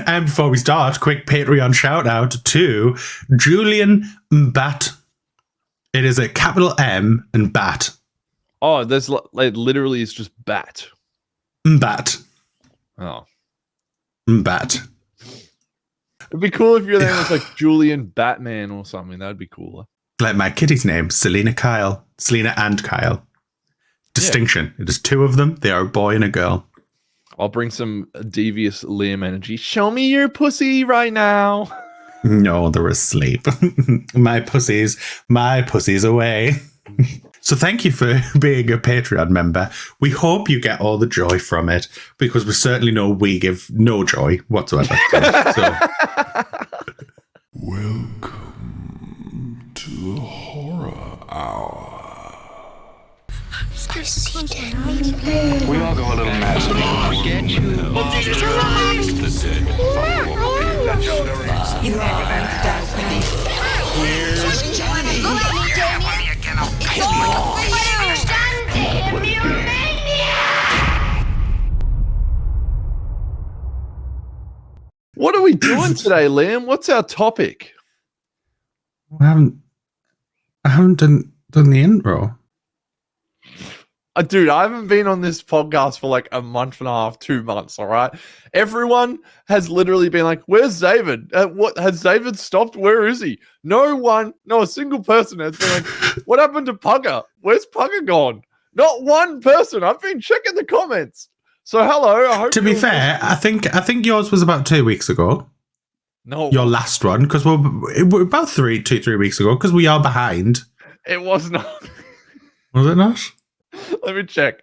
And before we start, quick Patreon shout out to Julian Bat. It is a capital M and Bat. Oh, there's like literally it's just bat. Bat. Oh. Bat. It'd be cool if your name was like Julian Batman or something. That'd be cooler. Like my kitty's name, Selena Kyle. Selena and Kyle. Distinction. Yeah. It is two of them. They are a boy and a girl. I'll bring some devious Liam energy. Show me your pussy right now. No, they're asleep. My pussy's away. So thank you for being a Patreon member. We hope you get all the joy from it, because we certainly know we give no joy whatsoever. So. Welcome to the Horror Hour. We all go a little mad. Get you. What are we doing today, Liam? What's our topic? I haven't done the intro. Dude, I haven't been on this podcast for like a month and a half, 2 months, all right? Everyone has literally been like, where's David? What has David stopped? Where is he? No a single person has been like, what happened to Pugger? Where's Pugger gone? Not one person. I've been checking the comments. So hello. I hope to be fair, I think yours was about 2 weeks ago. No. Your last one, because we're about 3 weeks ago, because we are behind. It was not. Was it not? Let me check.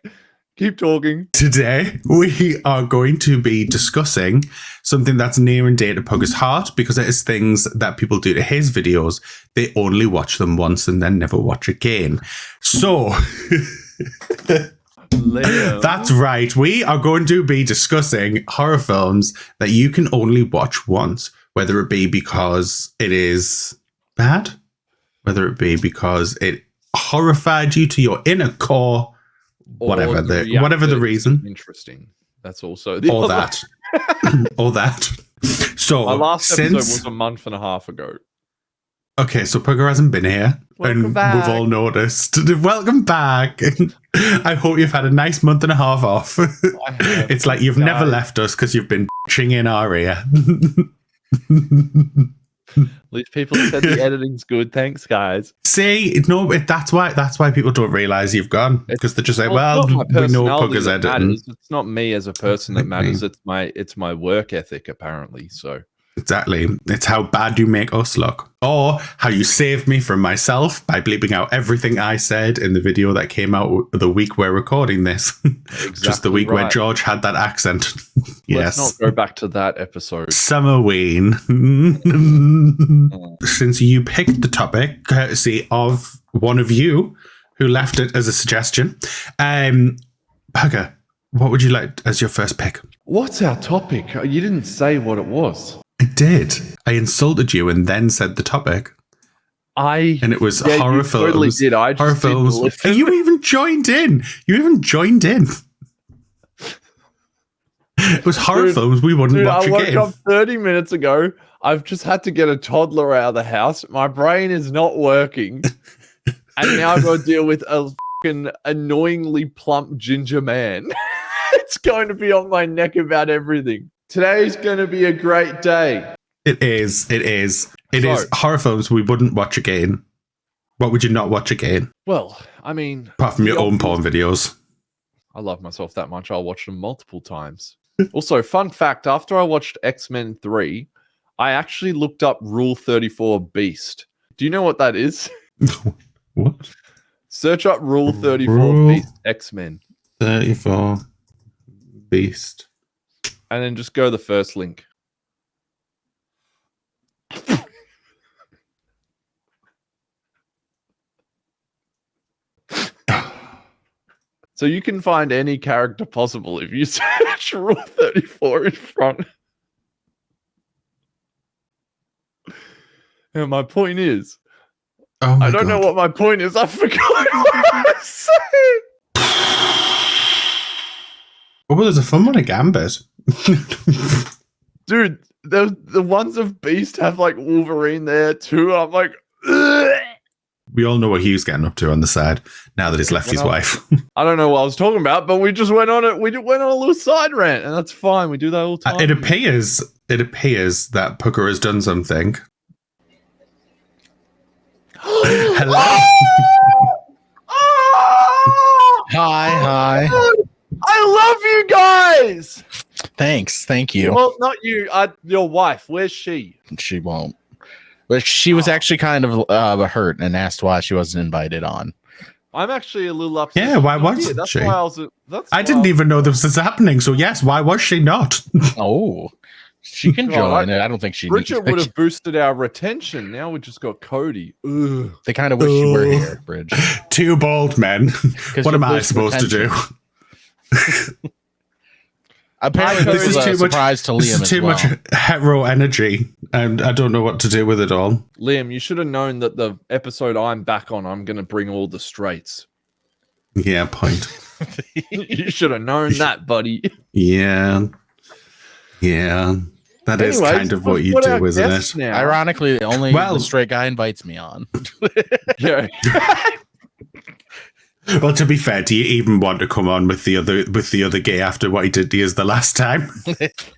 Keep talking. Today, we are going to be discussing something that's near and dear to Pugger's heart, because it is things that people do to his videos. They only watch them once and then never watch again. So, that's right. We are going to be discussing horror films that you can only watch once, whether it be because it is bad, whether it be because it horrified you to your inner core, whatever the reason. Interesting. That's also all that. All that. So our last episode was a month and a half ago. Okay, so Pugger hasn't been here. Welcome back. We've all noticed. Welcome back. I hope you've had a nice month and a half off. It's like you've never left us because you've been bitching in our ear. At least people said the editing's good. Thanks, guys. See, that's why people don't realize you've gone, because they're just like, well, we know Pugger's editing. It's not me as a person that matters. It's my work ethic, apparently. So exactly, it's how bad you make us look, or how you saved me from myself by bleeping out everything I said in the video that came out the week we're recording this. Exactly. Just the week where George had that accent. Yes. Let's not go back to that episode. Summerween. Since you picked the topic, courtesy of one of you who left it as a suggestion, Pugger, what would you like as your first pick? What's our topic? You didn't say what it was. I did. I insulted you and then said the topic. And it was horror films. Totally did. I just horror films. And you even joined in. It was horror films we wouldn't watch again. I woke up 30 minutes ago. I've just had to get a toddler out of the house. My brain is not working. And now I've got to deal with a fucking annoyingly plump ginger man. It's going to be on my neck about everything. Today's going to be a great day. It is. It is horror films we wouldn't watch again. What would you not watch again? Well, I mean, apart from your own porn videos. I love myself that much. I'll watch them multiple times. Also, fun fact, after I watched X-Men 3, I actually looked up Rule 34 Beast. Do you know what that is? What? Search up Rule 34 Beast X-Men. 34 Beast. And then just go to the first link. So you can find any character possible if you search Rule 34 in front. And my point is, I don't know what my point is. I forgot what I was saying. Oh, well, there's a fun one at Gambit. Dude, the ones of Beast have like Wolverine there too. I'm like, ugh. We all know what he was getting up to on the side now that he's left his wife. I don't know what I was talking about, but we just went on it. We went on a little side rant, and that's fine. We do that all the time. It appears that Pucker has done something. Hello. Hi. I love you guys. Thanks. Thank you. Well, not you. Your wife. Where's she? She won't. But she was actually kind of hurt and asked why she wasn't invited on. I'm actually a little upset. Yeah, why wasn't that's she? Why I didn't even know this was happening. So yes, why was she not? Oh, she can join it. I don't think she Bridget would have boosted our retention. Now we just got Cody. Ugh. They kind of wish you were here, Bridge. Two bald men. What am I supposed to do? Apparently, this is too surprise to Liam. This is too much hetero energy, and I don't know what to do with it all. Liam, you should have known that the episode I'm back on, I'm going to bring all the straights. Yeah, point. You should have known that, buddy. Yeah. That is kind of what you do, isn't it? Now. Ironically, only the straight guy invites me on. Yeah. Well, to be fair, do you even want to come on with the other gay after what he did to us the last time?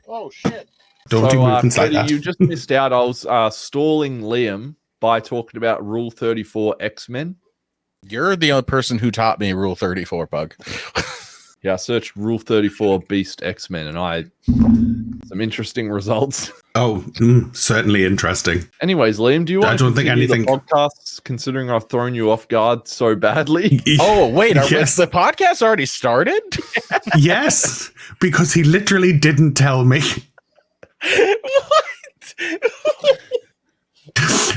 Oh shit! Don't do movements like Katie, that. You just missed out. I was stalling Liam by talking about Rule 34 X-Men. You're the only person who taught me Rule 34, Pug. Yeah, I searched Rule 34 Beast X-Men, and some interesting results. Oh, certainly interesting. Anyways, Liam, do you want to continue the podcasts, considering I've thrown you off guard so badly? Oh, wait, yes. The podcast already started? Yes, because he literally didn't tell me. What?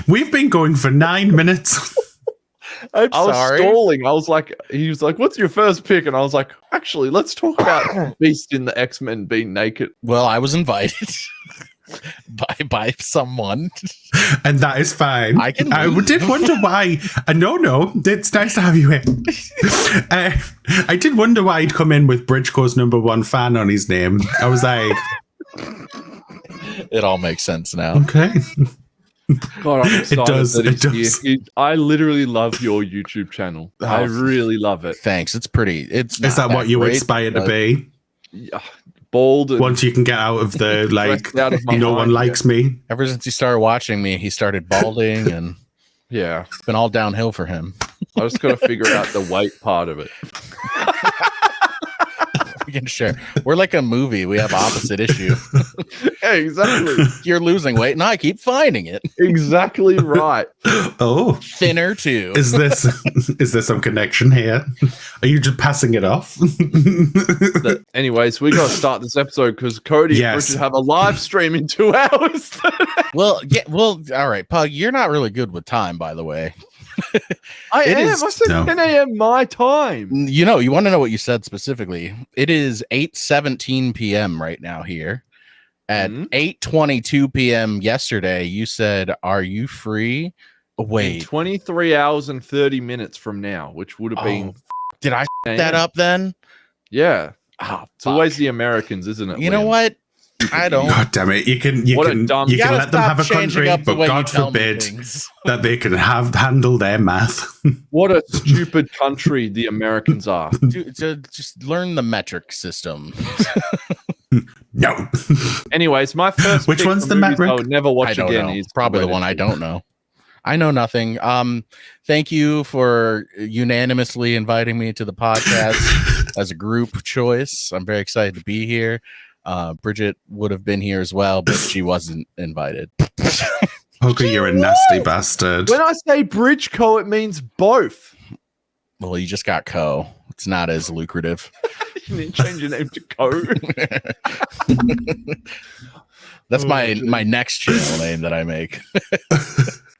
We've been going for 9 minutes. I was stalling. I was like, he was like, "What's your first pick?" And I was like, "Actually, let's talk about Beast in the X-Men being naked." Well, I was invited by someone, and that is fine. I did wonder why. No, it's nice to have you here. I did wonder why he'd come in with Bridgeco's #1 fan on his name. I was like, it all makes sense now. Okay. God, I'm excited. It does. I literally love your YouTube channel. I really love it. Thanks. It's pretty. Is that what you aspire to be? Bold. Once you can get out of the no one likes me. Ever since he started watching me, he started balding, and it's been all downhill for him. I just got to figure out the weight part of it. We can share. We're like a movie. We have opposite issue. Yeah, exactly. You're losing weight, and I keep finding it. Exactly right. Oh, thinner too. Is there some connection here? Are you just passing it off? Anyways, we got to start this episode because Cody and Bridget have a live stream in 2 hours. Well, all right, Pug. You're not really good with time, by the way. I said 10 a.m. my time. You want to know what you said specifically. It is 8:17 p.m. right now here. At 8:22 p.m. yesterday, you said, "Are you free?" Wait, 23 hours and 30 minutes from now, which would have been. Did I that up then? Yeah. It's always the Americans, isn't it? You know what? I don't. God damn it! You can let them have a country, but God forbid that they can handle their math. What a stupid country the Americans are. Just learn the metric system. No. Anyways, my first. Which one's the metric? I would never watch again. It's probably the one I don't know. I know nothing. Thank you for unanimously inviting me to the podcast as a group choice. I'm very excited to be here. Bridget would have been here as well, but she wasn't invited. Okay, you're a nasty bastard. When I say bridge co, it means both. Well, you just got co. It's not as lucrative. You need to change your name to co. That's my next channel name that I make.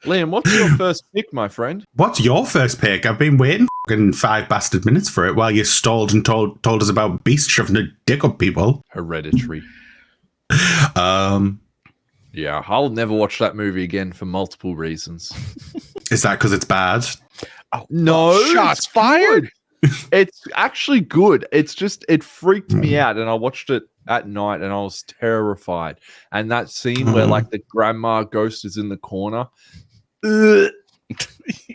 Liam, what's your first pick, my friend? What's your first pick? I've been waiting 5 bastard minutes for it while you stalled and told us about Beast shoving a dick up people. Hereditary. Yeah, I'll never watch that movie again for multiple reasons. Is that because it's bad? No, shots fired. It's actually good. It's just it freaked me out, and I watched it at night, and I was terrified. And that scene where like the grandma ghost is in the corner,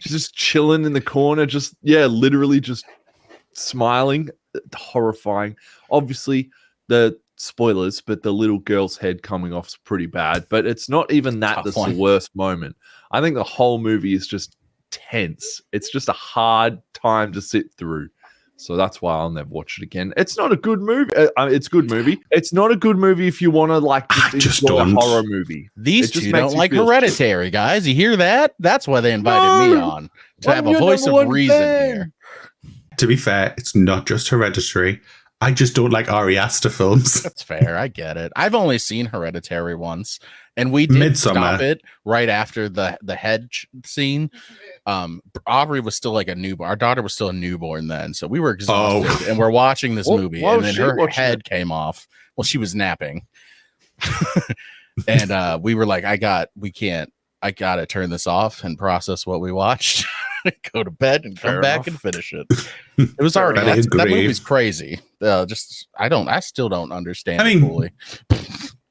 just chilling in the corner, just literally just smiling, horrifying. Obviously, the spoilers, but the little girl's head coming off is pretty bad. But it's not even that that's the worst moment. I think the whole movie is just tense. It's just a hard time to sit through. So that's why I'll never watch it again. It's not a good movie. It's a good movie. It's not a good movie if you want to like just enjoy a horror movie. These two don't like Hereditary, guys. You hear that? That's why they invited me on to have a voice of reason here. To be fair, it's not just Hereditary. I just don't like Ari Aster films. That's fair. I get it. I've only seen Hereditary once, and we did stop it right after the head scene. Aubrey was still like a newborn. Our daughter was still a newborn then, so we were exhausted, and we're watching this movie, and then her head came off. Well, she was napping, and we were like, I gotta turn this off and process what we watched. Go to bed and come back and finish it. It was already that movie's crazy. I still don't understand. I mean, fully.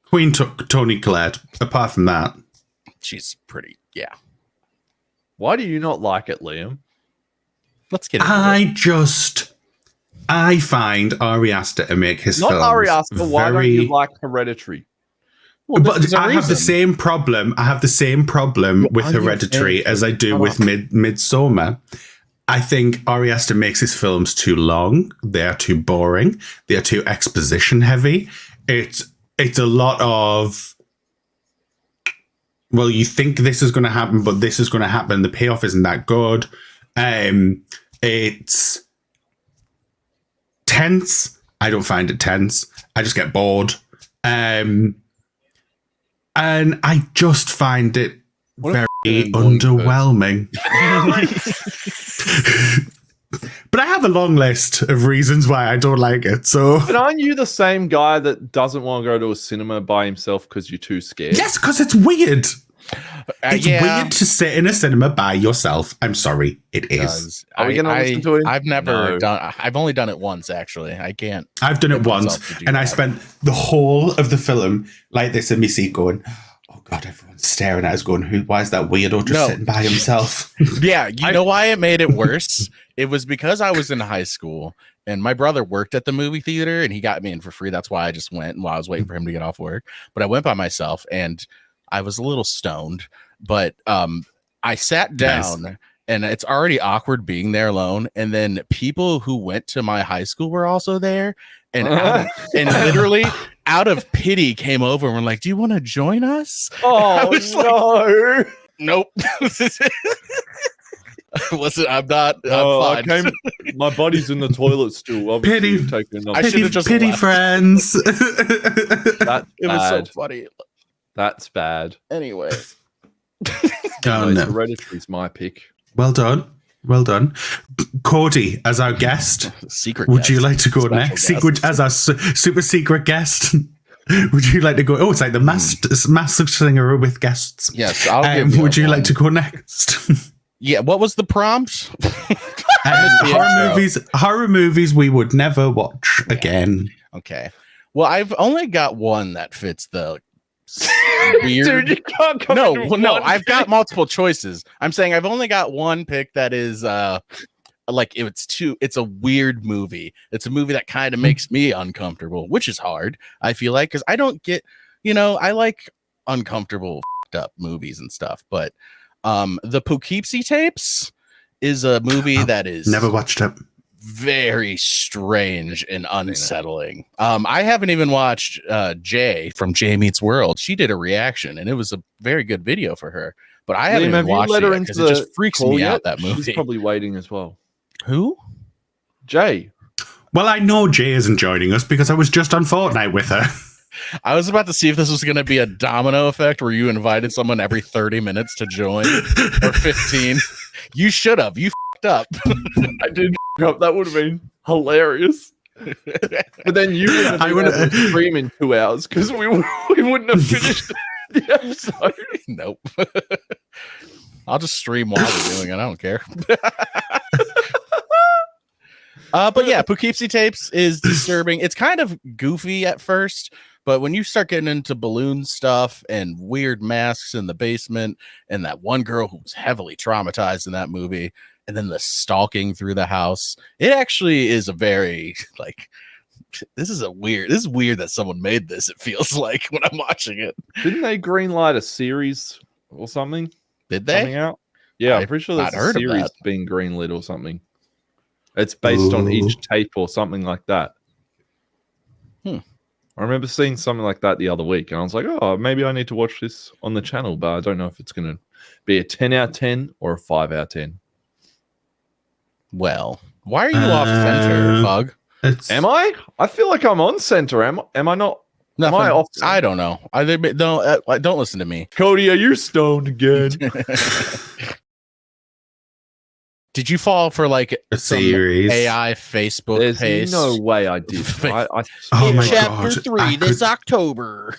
Queen took Toni Collette. Apart from that, she's pretty. Yeah. Why do you not like it, Liam? Let's get into it. I find Ari Aster to make his films Ari Aster. Why don't you like Hereditary? Well, but I have the same problem. I have the same problem with Hereditary as I do with Midsommar. I think Ari Aster makes his films too long. They are too boring. They are too exposition heavy. It's a lot of, well, you think this is going to happen, but this is going to happen. The payoff isn't that good. It's tense. I don't find it tense. I just get bored. And I just find it very underwhelming. But I have a long list of reasons why I don't like it. So, but aren't you the same guy that doesn't want to go to a cinema by himself because you're too scared? Yes, because it's weird. It's weird to sit in a cinema by yourself. I'm sorry, it is. Are we going to listen to it? I've never done. I've only done it once, actually. I can't. I've done it once, and I spent the whole of the film like this in my seat, going, "Oh God, everyone's staring at us, going, why is that weirdo just sitting by himself?" Yeah, you know why it made it worse? It was because I was in high school, and my brother worked at the movie theater, and he got me in for free. That's why I just went while I was waiting for him to get off work. But I went by myself, and I was a little stoned, but I sat down and it's already awkward being there alone. And then people who went to my high school were also there, and literally out of pity came over and were like, "Do you want to join us?" Oh, I was like, nope. Listen, I'm not. I'm fine. My buddy's in the toilet still. Pity, I should have just pity left. Friends. It was so funny. That's bad. Anyway, Hereditary's my pick. Well done. Cody, as our guest, would you like to go next? As our super secret guest, would you like to go? Oh, it's like the master singer with guests. Yes, I'll give would you like to go next? Yeah, what was the prompt? Horror movies we would never watch again. Okay. Well, I've only got one that fits the weird. Dude, you can't come No, I've got multiple choices. I'm saying I've only got one pick that is like it's a weird movie. It's a movie that kind of makes me uncomfortable, which is hard, I feel like, because I don't get, I like uncomfortable up movies and stuff, but the Poughkeepsie Tapes is a movie that is never watched it. Very strange and unsettling. I haven't even watched Jay from Jay Meets World. She did a reaction, and it was a very good video for her. But I haven't even watched it because it just freaks me out. That movie. She's probably waiting as well. Who? Jay. Well, I know Jay isn't joining us because I was just on Fortnite with her. I was about to see if this was going to be a domino effect where you invited someone every 30 minutes to join or 15. You should have. You f***ed up. I did f*** up. That would have been hilarious. But then you would have stream in 2 hours because we wouldn't have finished the episode. Nope. I'll just stream while we're doing it. I don't care. But yeah, Poughkeepsie Tapes is disturbing. It's kind of goofy at first, but when you start getting into balloon stuff and weird masks in the basement, and that one girl who was heavily traumatized in that movie, and then the stalking through the house, it actually is a very like. This is weird that someone made this. It feels like when I'm watching it. Didn't they greenlight a series or something? Did they? Coming out? Yeah, I'm I've pretty sure there's not a heard of series that. being greenlit or something. It's based on each tape or something like that. I remember seeing something like that the other week, and I was like, oh, maybe I need to watch this on the channel, but I don't know if it's going to be a 10 out of 10 or a 5 out of 10. Well, why are you off center, Bug? Am I? I feel like I'm on center. Am I not? Nothing. Am I off? I don't know. Don't listen to me. Cody, are you stoned again? Did you fall for like A series? AI Facebook There's page? no way I did. Oh my Chapter God. 3 this October.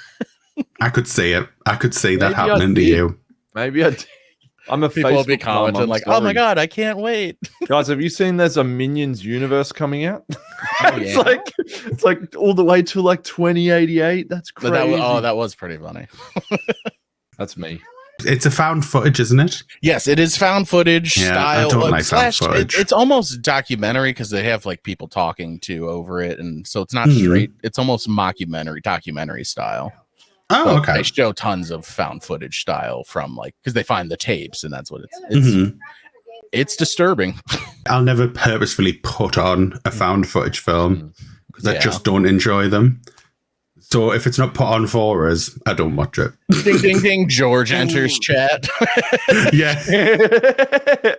I could see it. I could see that Maybe I happening to did. you. Maybe I did. I'm a People will be Facebook mom, commenting I'm like, "Oh my sorry. God, I can't wait!" Guys, have you seen there's a Minions universe coming out? Oh, it's like all the way to like 2088. That's But crazy. that was pretty funny. That's me. It's a found footage, isn't it? Yes, it is found footage Yeah, style. I don't like found slash, footage. it's almost documentary because they have like people talking to over it, and so it's not Mhm. straight. It's almost documentary style. Oh, But okay. They show tons of found footage style from like because they find the tapes, and that's what it's. Mhm. It's disturbing. I'll never purposefully put on a found footage film because I Yeah. just don't enjoy them. So if it's not put on for us, I don't watch it. Ding ding ding. George enters chat. Yeah.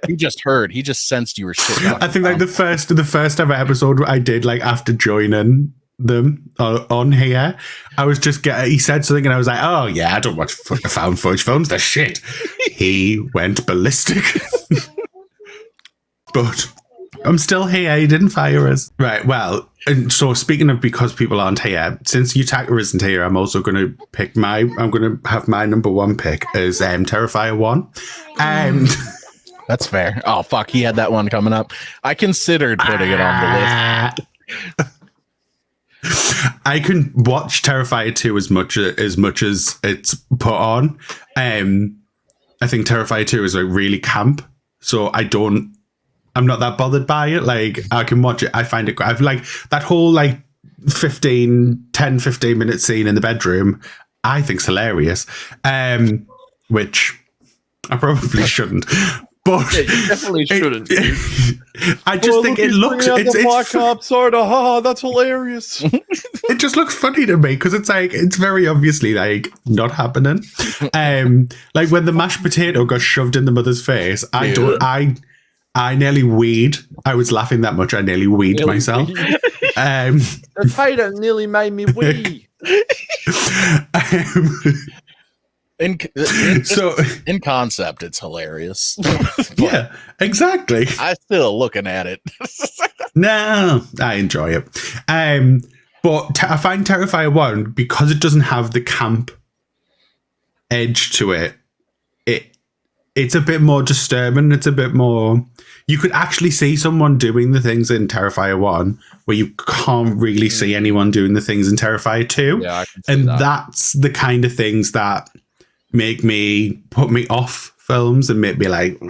He just heard. He just sensed you were shit. I think like the first ever episode I did like after joining them on here, I was just he said something and I was like, oh yeah, I don't watch found footage films, they're shit. He went ballistic. But I'm still here. He didn't fire us. Right. Well, and so speaking of because people aren't here, since Utaka isn't here, I'm also going to I'm going to have my number one pick as Terrifier 1. That's fair. Oh fuck, he had that one coming up. I considered putting it on the list. I can watch Terrifier 2 as much as it's put on. I think Terrifier 2 is like really camp, so I'm not that bothered by it. Like I can watch it. I find it. I've like that whole like 15 minute scene in the bedroom. I think's hilarious. Which I probably shouldn't. But Yeah, you definitely shouldn't. I just think it looks. That's hilarious. It just looks funny to me because it's like it's very obviously like not happening. Like when the mashed potato got shoved in the mother's face, I nearly weed. I was laughing that much. I nearly weed myself. The potato nearly made me wee. In concept, it's hilarious. Yeah, exactly. I'm still looking at it. No, I enjoy it. But I find Terrifier 1, because it doesn't have the camp edge to it, it's a bit more disturbing. It's a bit more... You could actually see someone doing the things in Terrifier 1 where you can't really see anyone doing the things in Terrifier 2. Yeah, I can see and that. that's the kind of things that put me off films and make me like...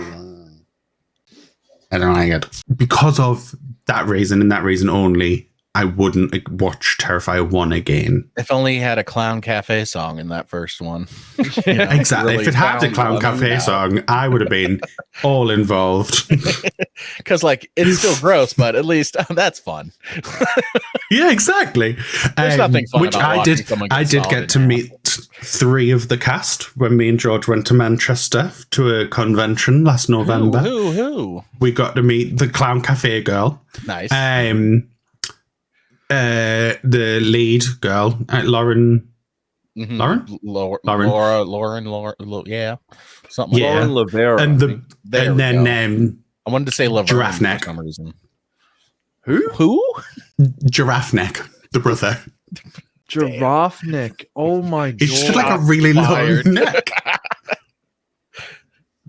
I don't like it. Because of that reason and that reason only, I wouldn't watch Terrifier 1 again. If only he had a Clown Cafe song in that first one. Exactly. Really if it had the Clown found Cafe out. song, I would have been all involved. Because, like, it's still gross, but at least that's fun. Yeah, exactly. There's nothing fun which about I watching did. someone get I did sawed get in to half. meet 3 of the cast when me and George went to Manchester to a convention last November. Who? We got to meet the Clown Cafe girl. Nice. The lead girl, Lauren. Mhm. Lauren? Yeah. Something Yeah. like Lauren Lavera. And I think. There and we then that. I wanted to say Laverne Giraffe neck. for some reason. Who? Giraffe Neck, the brother. Giraffe neck. Oh my god. It's just like a really Fired. long neck.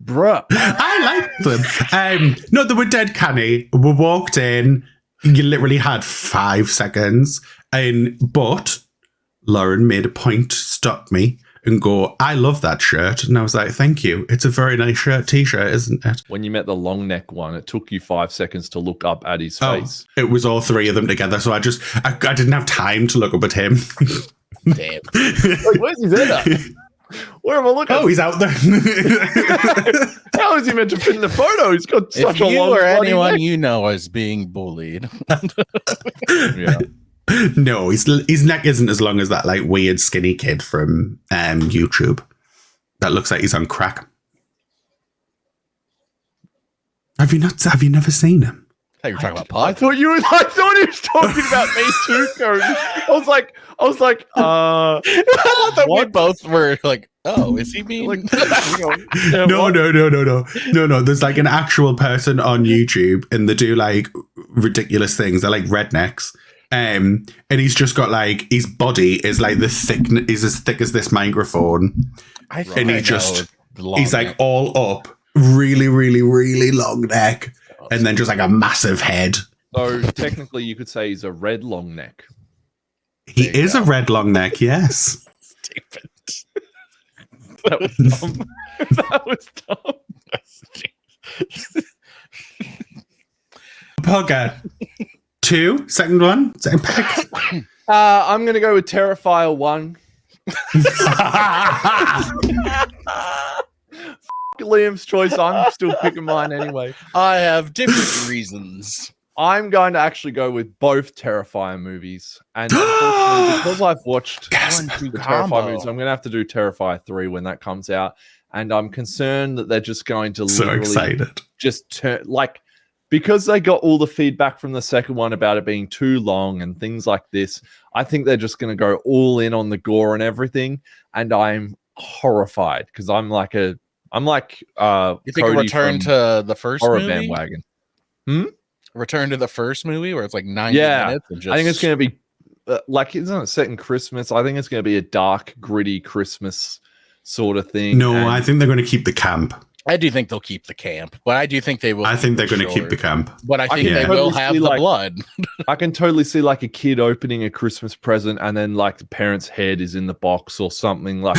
bruh. I liked them. No, they were dead canny. We walked in. You literally had 5 seconds. But Lauren made a point to stop me and go, I love that shirt. And I was like, thank you. It's a very nice t-shirt, isn't it? When you met the long neck one, it took you 5 seconds to look up at his face. It was all 3 of them together. So I didn't have time to look up at him. Damn. Like, where's his head at? Where am I looking? Oh, he's out there. How is he meant to fit in the photo? He's got such a long If you or bloody anyone neck. you know is being bullied. Yeah. No, his neck isn't as long as that like weird skinny kid from YouTube. That looks like he's on crack. Have you never seen him? I thought you were talking about I Puck. thought he was talking about me too, Cody. I was like, I thought that we what? both were like, oh, is he mean? Like, No. There's like an actual person on YouTube and they do like ridiculous things. They're like rednecks. And he's just got like his body is like is as thick as this microphone. I think And he I just know the long he's like neck. all up, really, really, really long neck, and then just like a massive head. So technically, you could say he's a red long neck. He There you is go. a red long neck, yes. Stupid. That was dumb. That was dumb. Pogger. 2, second one, second pick. I'm gonna go with Terrifier 1. Liam's choice. I'm still picking mine anyway. I have different reasons. I'm going to actually go with both Terrifier movies, and unfortunately, because I've watched Gasp. 1, 2 the Combo. Terrifier movies, I'm going to have to do Terrifier 3 when that comes out, and I'm concerned that they're just going to So literally excited. just turn like, because they got all the feedback from the second one about it being too long and things like this. I think they're just going to go all in on the gore and everything, and I'm horrified because I'm like You think Cody a return from to the first horror movie? bandwagon. Return to the first movie where it's like 90 Yeah, minutes. And just... I think it's going to be like, isn't it set in Christmas? I think it's going to be a dark, gritty Christmas sort of thing. No, and I think they're going to keep the camp. I do think they'll keep the camp, but I do think they will. I think they're for going to keep sure. the camp. But I think can they will totally have see, the like- blood. I can totally see like a kid opening a Christmas present and then like the parent's head is in the box or something. Like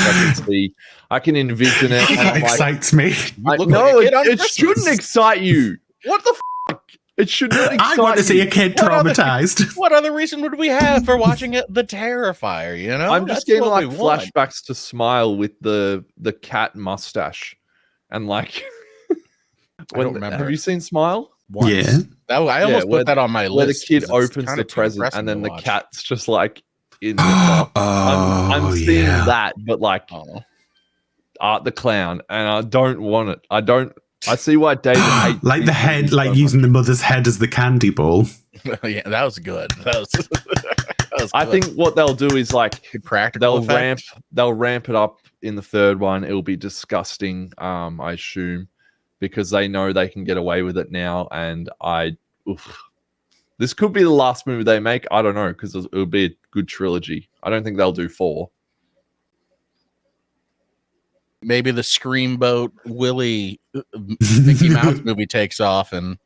I can envision it. And That I'm like, excites me. You look no, like a kid on it Christmas. shouldn't excite you. What the fuck? It should not excite I want to see a you. kid What other- traumatized. What other reason would we have for watching it? The Terrifier, you know? I'm just That's getting what like we want. flashbacks to Smile with the cat mustache and like. I don't remember. Have you seen Smile? Once. Yeah. I almost where- put that on my Where the list. kid 'cause it's opens kinda the too present depressing and then to the watch. cat's just like in the box. I'm seeing yeah. that, but like Oh. Art the Clown, and I don't want it. I see why David hates Like these the head, movies like so using much. the mother's head as the candy ball. Yeah, that was good. That was, that was I good. think what they'll do is like practical effect. they'll ramp it up in the third one. It'll be disgusting, I assume, because they know they can get away with it now. And this could be the last movie they make. I don't know, because it'll be a good trilogy. I don't think they'll do 4. Maybe the Screamboat Willie Mickey Mouse movie takes off and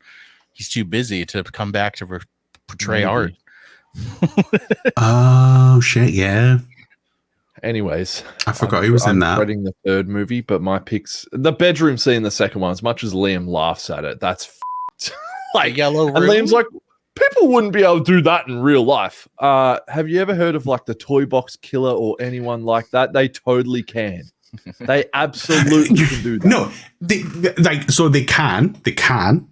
he's too busy to come back to portray Maybe. art. Oh shit! Yeah, Anyways, I forgot he was in that. Dreading the third movie, but my picks: the bedroom scene in the second one. As much as Liam laughs at it, that's The like, yellow and room. Liam's like, people wouldn't be able to do that in real life. Have you ever heard of like the Toy Box Killer or anyone like that? They totally can. They absolutely can do that. No, they can,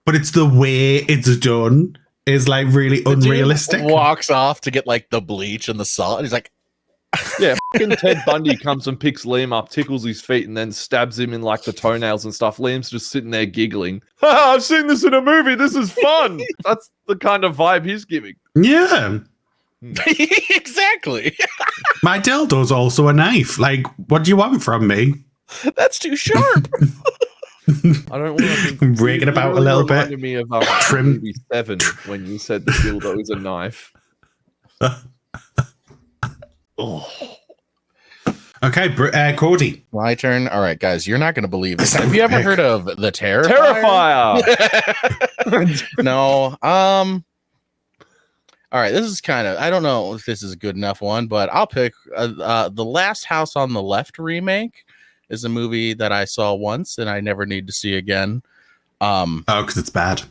but it's the way it's done is like really The dude unrealistic. walks off to get like the bleach and the salt. And he's like, Yeah, fucking Ted Bundy comes and picks Liam up, tickles his feet, and then stabs him in like the toenails and stuff. Liam's just sitting there giggling. I've seen this in a movie. This is fun. That's the kind of vibe he's giving. Yeah, exactly. my dildo's also a knife. Like, what do you want from me? That's too sharp. I don't want to think. Break it You about a really little bit. reminded me of Trim. movie 7 when you said the dildo is a knife. Oh. Okay, Cody. My turn. All right, guys, you're not going to believe this. Have you ever heard of the Terrifier? Terrifier. No. All right, this is kind of, I don't know if this is a good enough one, but I'll pick The Last House on the Left remake is a movie that I saw once and I never need to see again. Because it's bad.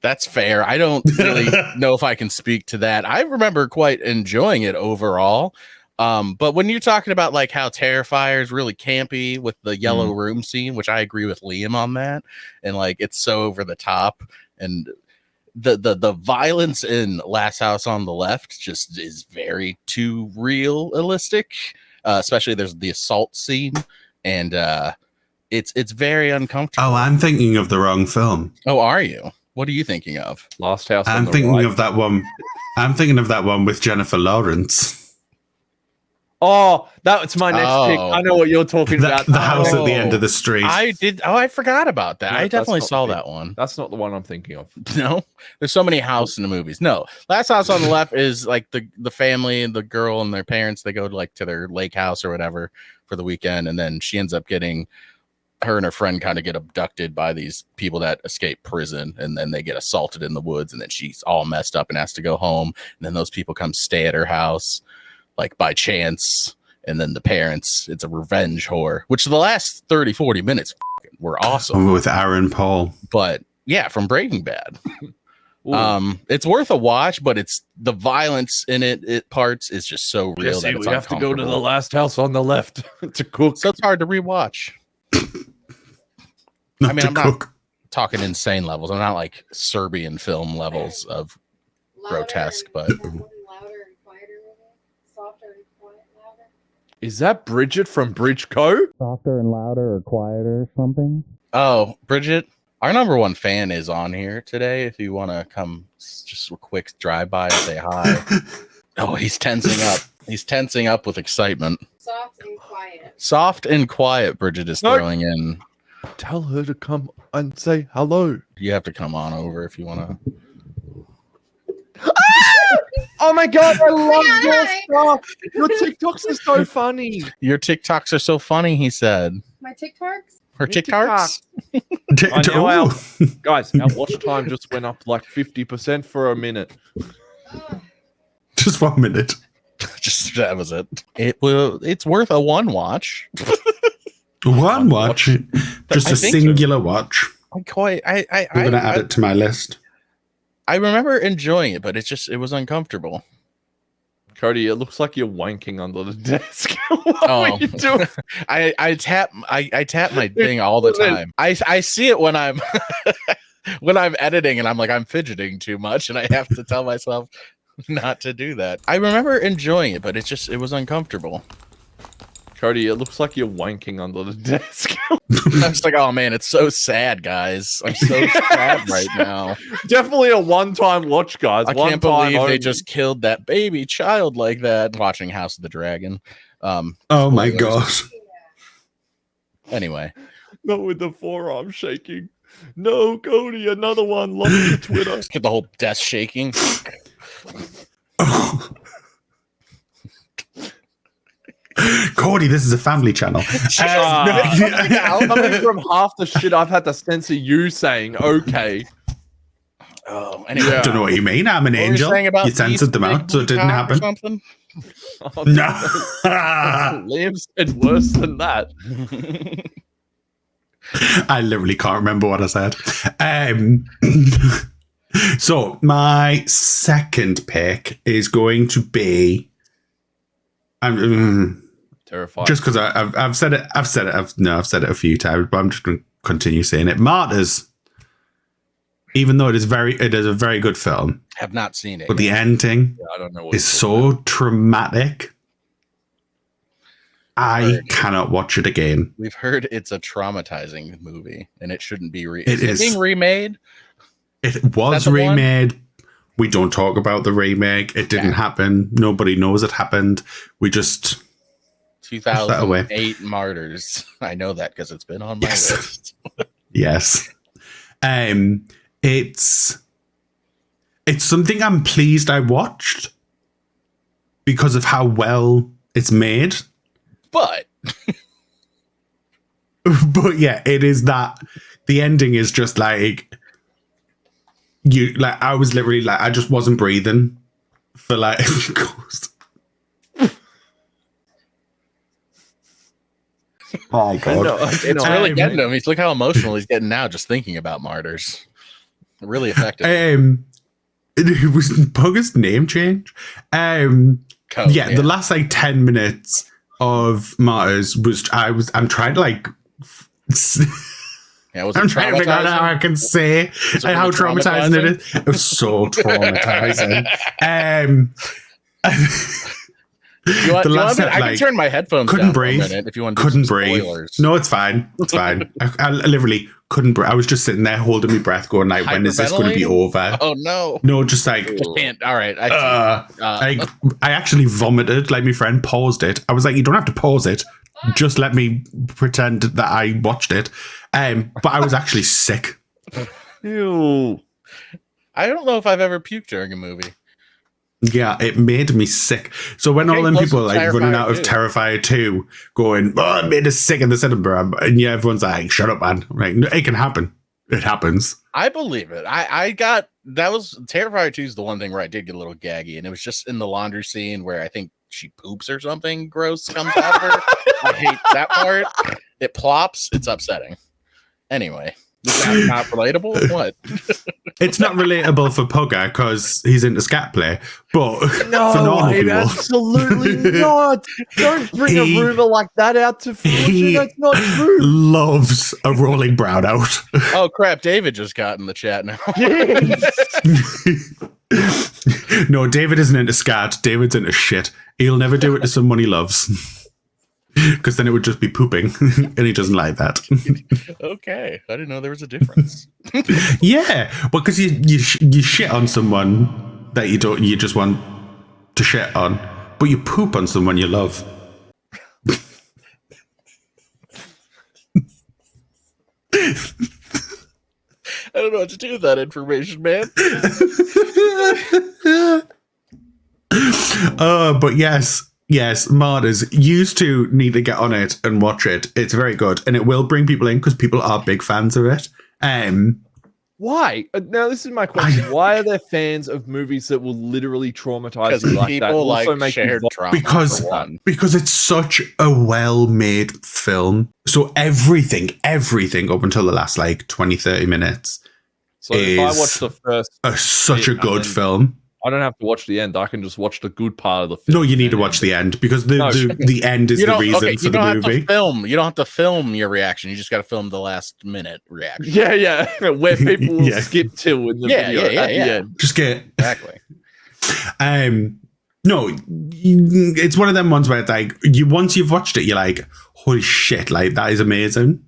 That's fair. I don't really know if I can speak to that. I remember quite enjoying it overall. But when you're talking about like how Terrifier is really campy with the yellow room scene, which I agree with Liam on that, and like it's so over the top, and the violence in Last House on the Left just is very too realistic. Especially there's the assault scene, and it's very uncomfortable. Oh, I'm thinking of the wrong film. Oh, are you? What are you thinking of? Last House. I'm thinking of that one. I'm thinking of that one with Jennifer Lawrence. Oh, that's my next pick. I know what you're talking about. The house at the end of the street. I did. Oh, I forgot about that. No, I definitely that's not saw me. that one. That's not the one I'm thinking of. No, there's so many house in the movies. No, Last House on the Left is like the family and the girl and their parents. They go to like to their lake house or whatever for the weekend, and then she ends up getting, her and her friend kind of get abducted by these people that escape prison, and then they get assaulted in the woods, and then she's all messed up and has to go home, and then those people come stay at her house like by chance. And then the parents, it's a revenge horror, which the last 30, 40 minutes were awesome. With Aaron Paul. But yeah, from Breaking Bad. It's worth a watch, but it's the violence in it parts is just so real that it's we have to go to the Last House on the Left to cook. So it's hard to rewatch. Not I mean, to I'm cook. not talking insane levels. I'm not like Serbian film levels of grotesque, but Is that Bridget from Bridge Co? softer and louder or quieter or something. Oh, Bridget, our number one fan is on here today. If you want to come just a quick drive by and say hi. Oh, he's tensing up. He's tensing up with excitement. Soft and quiet. Soft and quiet, Bridget is throwing in. Tell her to come and say hello. You have to come on over if you want to. Oh my god, I love your stuff. Your TikToks are so funny. Your TikToks are so funny, he said. My TikToks? Her TikToks? I know Oh. Guys, our watch time just went up like 50% for a minute. Just 1 minute. Just that was it. It's worth a one watch. One watch. Just I a think so. singular watch. I'm quite I'm going to add it to my list. I remember enjoying it, but it was uncomfortable. Cody, it looks like you're wanking under the desk. What are you doing? I tap my thing all the time. I see it when I'm when I'm editing and I'm fidgeting too much and I have to tell myself not to do that. I remember enjoying it, but it was uncomfortable. Cody, it looks like you're wanking under the desk. I was like, oh man, it's so sad, guys. I'm so sad right now. Definitely a one-time watch, guys. I can't believe they just killed that baby child like that. Watching House of the Dragon. Oh my god. Anyway. Not with the forearm shaking. No, Cody, another one. Love your Twitter. Get the whole desk shaking. Oh. Cody, this is a family channel. Coming from half the shit I've had to censor you saying, okay. Oh, anyway. I don't know what you mean. I'm an What were you angel. saying about You censored them out, so it didn't happen. Something? Oh, No. Liam said worse than that. I literally can't remember what I said. So my second pick is going to be Terrified. just because I've said it a few times, but I'm just going to continue saying it. Martyrs, even though it is a very good film, Have not seen it. but the ending I don't know what is so traumatic. I Heard. cannot watch it again. We've heard it's a traumatizing movie, and it shouldn't be It Is is. it being remade? It was the one? remade. We don't talk about the remake. It didn't happen. Nobody knows it happened. We just 2008 Martyrs. I know that because it's been on my Yes. list. yes. It's something I'm pleased I watched because of how well it's made. But But yeah, it is that the ending is just like you like, I was literally like, I just wasn't breathing for like. Oh god, It's really getting him. Look how emotional he's getting now just thinking about Martyrs. Really effective. It was Pugger's name change. Code, the last like 10 minutes of Martyrs I'm trying to like. Yeah, I'm trying to figure out how I can say how traumatizing it is. It was so traumatizing. I can turn my headphones couldn't down breathe. For a minute if you want to couldn't do some breathe. spoilers. No, it's fine. It's fine. I literally couldn't breathe. I was just sitting there holding my breath, going like, "When is this going to be over?" Oh no! No, just like I can't. All right. I actually vomited. Like my friend paused it. I was like, "You don't have to pause it. Just let me pretend that I watched it." But I was actually sick. Ew. I don't know if I've ever puked during a movie. Yeah, it made me sick. So when all them people are like running out of Terrifier 2 going, "Oh, it made us sick in the cinema," and yeah, everyone's like, "Shut up, man." I'm like, no, it can happen. It happens. I believe it. That was Terrifier 2 is the one thing where I did get a little gaggy, and it was just in the laundry scene where I think she poops or something gross comes out of her. I hate that part. It plops. It's upsetting. Anyway. Is that not relatable? What? It's not relatable for Pugger because he's into scat play, but No, for normal people, absolutely not. Don't bring a rumor like that out to fruition. That's not true. Loves a rolling brown out. Oh crap! David just got in the chat now. No, David isn't into scat. David's into shit. He'll never do it to someone he loves. Because then it would just be pooping, and he doesn't like that. Okay, I didn't know there was a difference. Yeah, well, because you shit on someone that you just want to shit on, but you poop on someone you love. I don't know what to do with that information, man. But yes, Martyrs used to need to get on it and watch it. It's very good, and it will bring people in because people are big fans of it. Why? Now, this is my question. Why are there fans of movies that will literally traumatize you like that? People Also like make shared you trauma. Because it's such a well-made film. So everything up until the last like 20-30 minutes So if I watch the first, such a good film. I don't have to watch the end. I can just watch the good part of the film. No, you need to watch the end because the end is the reason for the movie. You don't have to film your reaction. You just got to film the last minute reaction. Yeah. Where people will skip till in the video at the end. Just get exactly. No, it's one of them ones where it's like once you've watched it, you're like, holy shit, like that is amazing.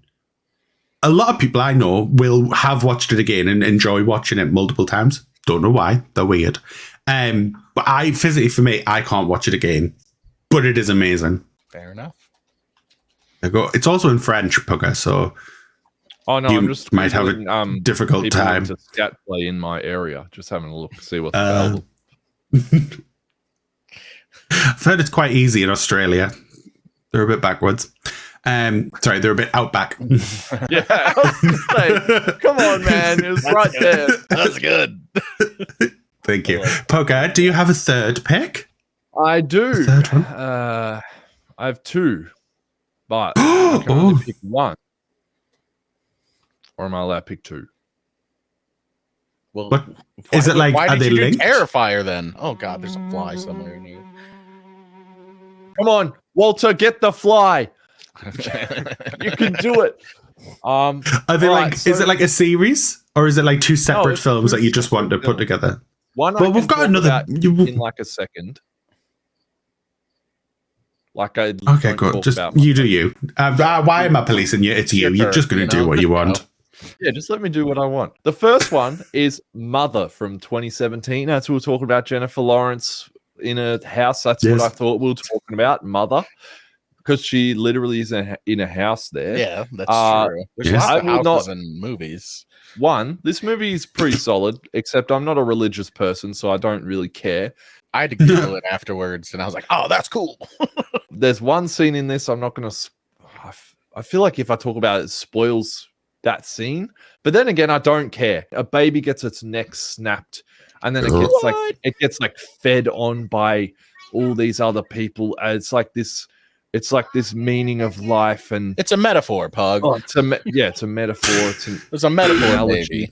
A lot of people I know will have watched it again and enjoy watching it multiple times. Don't know why. They're weird. But for me, I can't watch it again. But it is amazing. Fair enough. It's also in French, Pugger, so I'm just might have a difficult time. To scat play in my area, just having a look to see what's available. I've heard it's quite easy in Australia. They're a bit backwards. Sorry, they're a bit outback. Yeah, I was gonna say, come on, man, it was right there. That's good. Thank you, Pugger. Do you have a third pick? I do. A third one? I have two, but I can only pick one. Or am I allowed to pick two? Well, what is it like? Why are did they you linked? do Terrifier then? Oh God, there's a fly somewhere in here. Come on, Walter, get the fly. You can do it. Are they is it like a series or is it like two separate films that you just want to put together? One. Well, we've got another in like a second. Okay, good. Just you do you. Why am I policing you? It's you. You're just going to do what you want. Yeah, just let me do what I want. The first one is Mother from 2017. That's what we were talking about. Jennifer Lawrence in a house. That's what I thought we were talking about. Mother. Because she literally is in a house there. Yeah, that's true. There's lots of houses in movies. This movie is pretty solid, except I'm not a religious person, so I don't really care. I had to Google it afterwards, and I was like, oh, that's cool. There's one scene in this I'm not going to... I feel like if I talk about it, it spoils that scene. But then again, I don't care. A baby gets its neck snapped, and then it gets like fed on by all these other people. It's like this meaning of life, and It's a metaphor, Pug. it's a metaphor. It's a metaphor, analogy. baby.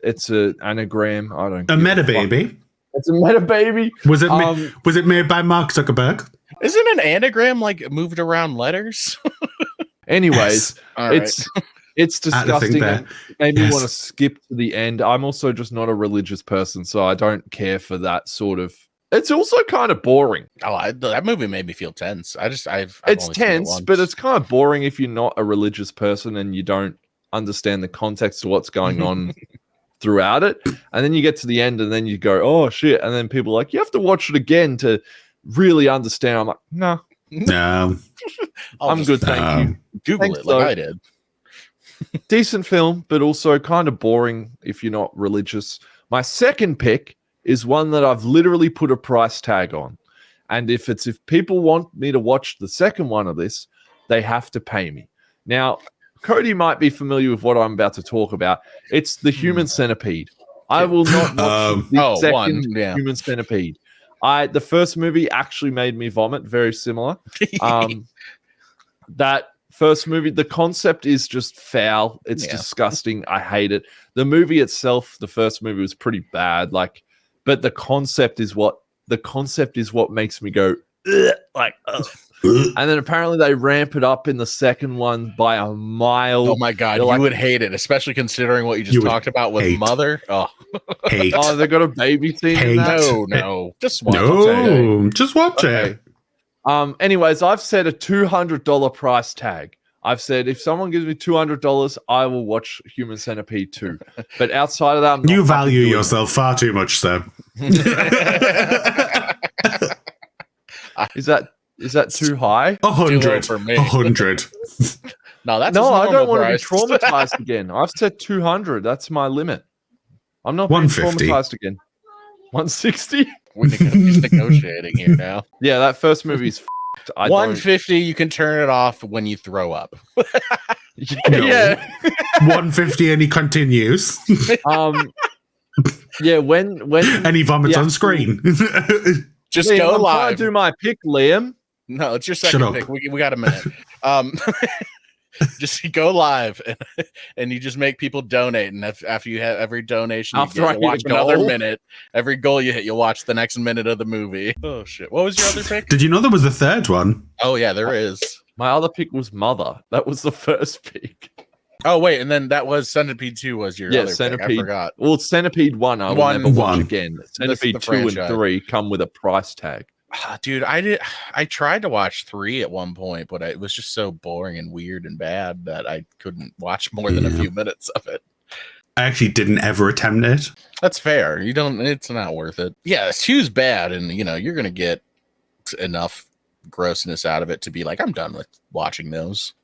It's a anagram. I don't. A give meta fuck. baby. It's a meta baby. Was it made by Mark Zuckerberg? Isn't an anagram like moved around letters? Anyways, All right. it's I had to think disgusting. there. And made me Yes. want to skip to the end. I'm also just not a religious person, so I don't care for that sort of. It's also kind of boring. That movie made me feel tense. I've It's only seen it tense, once. but it's kind of boring if you're not a religious person and you don't understand the context of what's going on throughout it. And then you get to the end and then you go, oh shit. And then people are like, you have to watch it again to really understand. I'm like, no, No. I'll I'm just good. Thank you. Google Thanks, it like though. I did. Decent film, but also kind of boring if you're not religious. My second pick is one that I've literally put a price tag on. And if people want me to watch the second one of this, they have to pay me. Now, Cody might be familiar with what I'm about to talk about. It's the Human Centipede. I will not watch the second Human Centipede. The first movie actually made me vomit, very similar. That first movie, the concept is just foul. It's disgusting. I hate it. The movie itself, the first movie was pretty bad. But the concept is what makes me go ugh, and then apparently they ramp it up in the second one by a mile. Oh my god, They're you would hate it, especially considering what you just talked about with Mother. Oh, Hate. Oh, they got a baby scene in that? no, just watch it. No, just watch Okay. it. Anyways, I've set a $200 price tag. I've said if someone gives me $200, I will watch Human Centipede 2. But outside of that, I'm not You fucking value doing yourself far too much, sir. it. Is that too high? 100 for me. 100. No, that's No, I don't want want to be traumatized again. I've set 200. That's my limit. I'm not being 150. traumatized again. 160? He's negotiating here now. Yeah, that first movie's f***ed. 150, you can turn it off when you throw up. No. Yeah. 150 and he continues. Yeah, when And he vomits on screen. Just Liam, go I'm trying live. to do my pick, Liam. No, it's your Shut second up. pick. We got a minute. Just go live and you just make people donate. And after you have every donation, After you I get, hit watch a another goal? minute. Every goal you hit, you'll watch the next minute of the movie. Oh shit! What was your other pick? Did you know there was a third one? Oh yeah, there is. My other pick was Mother. That was the first pick. Oh wait, and then that was Centipede 2 was your other pick. I Centipede. forgot. Well, Centipede 1, I will One- never watch one. again. Centipede the 2 and franchise. 3 come with a price tag. Dude, I tried to watch 3 at one point, but it was just so boring and weird and bad that I couldn't watch more than a few minutes of it. I actually didn't ever attempt it. That's fair. It's not worth it. Yeah, 2's bad, and you're gonna get enough grossness out of it to be like, I'm done with watching those.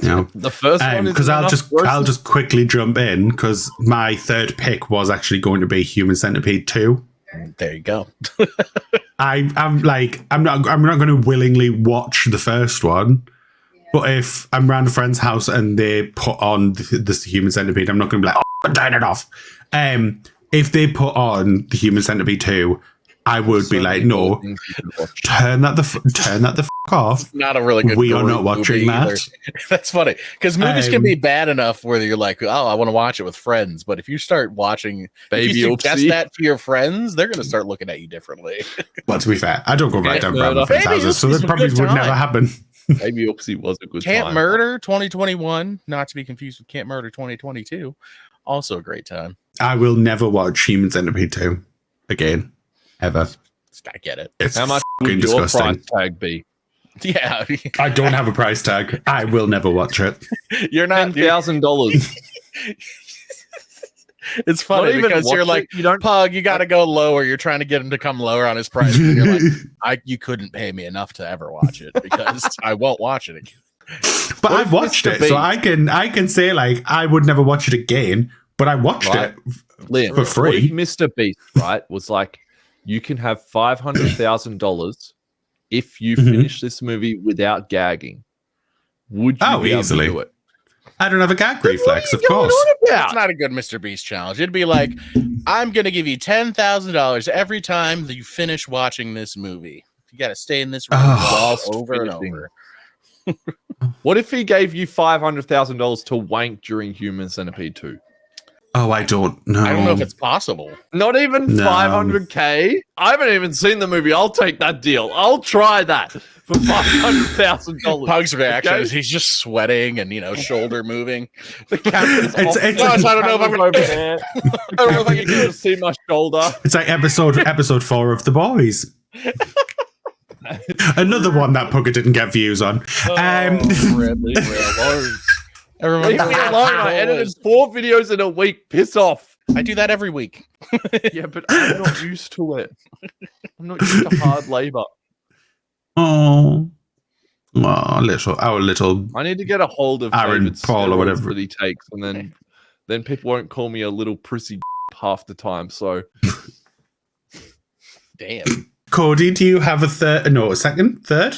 You know? The first one is Because I'll enough just grossness. quickly jump in because my third pick was actually going to be Human Centipede 2. There you go. I'm not going to willingly watch the first one, but if I'm around a friend's house and they put on this Human Centipede, I'm not going to be like, oh, turn it off. If they put on the Human Centipede 2, I would be like, no, turn that the f off. Not a really good. We are group not watching movie that. either. That's funny because movies can be bad enough where you're like, oh, I want to watch it with friends. But if you start watching, if you suggest Oopsie. that to your friends, they're going to start looking at you differently. But to be fair, I don't go right down around my friends' Baby houses, so Oopsie's that a probably good would time. never happen. Maybe Oopsie was a good Can't time. Murder 2021, not to be confused with Can't Murder 2022. Also a great time. I will never watch Human Centipede 2 again, ever. I get it. It's How much fucking would your disgusting. price tag be? Yeah, I don't have a price tag. I will never watch it. you're not. $10,000. It's funny because you're like, you don't. Pug, you got to go lower. You're trying to get him to come lower on his price. And you're like, you couldn't pay me enough to ever watch it because I won't watch it again. But What I've if watched Mr. it, so I can say like I would never watch it again. But I watched Right. it Liam, for free. what if Mr. Beast, right, was like, you can have $500,000 if you Mhm. finish this movie without gagging. Would you Oh, be able easily. to do it? I don't have a gag reflex, of What are you course. going on It's about? not a good Mr. Beast challenge. It'd be like, I'm going to give you $10,000 every time that you finish watching this movie. You got to stay in this room Oh, over and finishing. over. What if he gave you $500,000 to wank during Human Centipede 2? Oh, I don't know. I don't know if it's possible. Not even No. 500K? I haven't even seen the movie. I'll take that deal. I'll try that for $500,000. Pug's reaction Okay? is he's just sweating and, shoulder moving. The camera's It's- off. it's- I don't know if I'm Camera's gonna- over there. I don't know if I can just see my shoulder. It's like episode 4 of The Boys. Another one that Pugger didn't get views on. Rip, leave me alone. Everyone, Leave me alone. I edited 4 videos in a week. Piss off. I do that every week. Yeah, but I'm not used to it. I'm not used to hard labor. Oh, our little. I need to get a hold of Aaron David's Paul or steroids whatever. that he takes, and then people won't call me a little prissy half the time. So Damn. Cody, do you have a third? No, a second, third,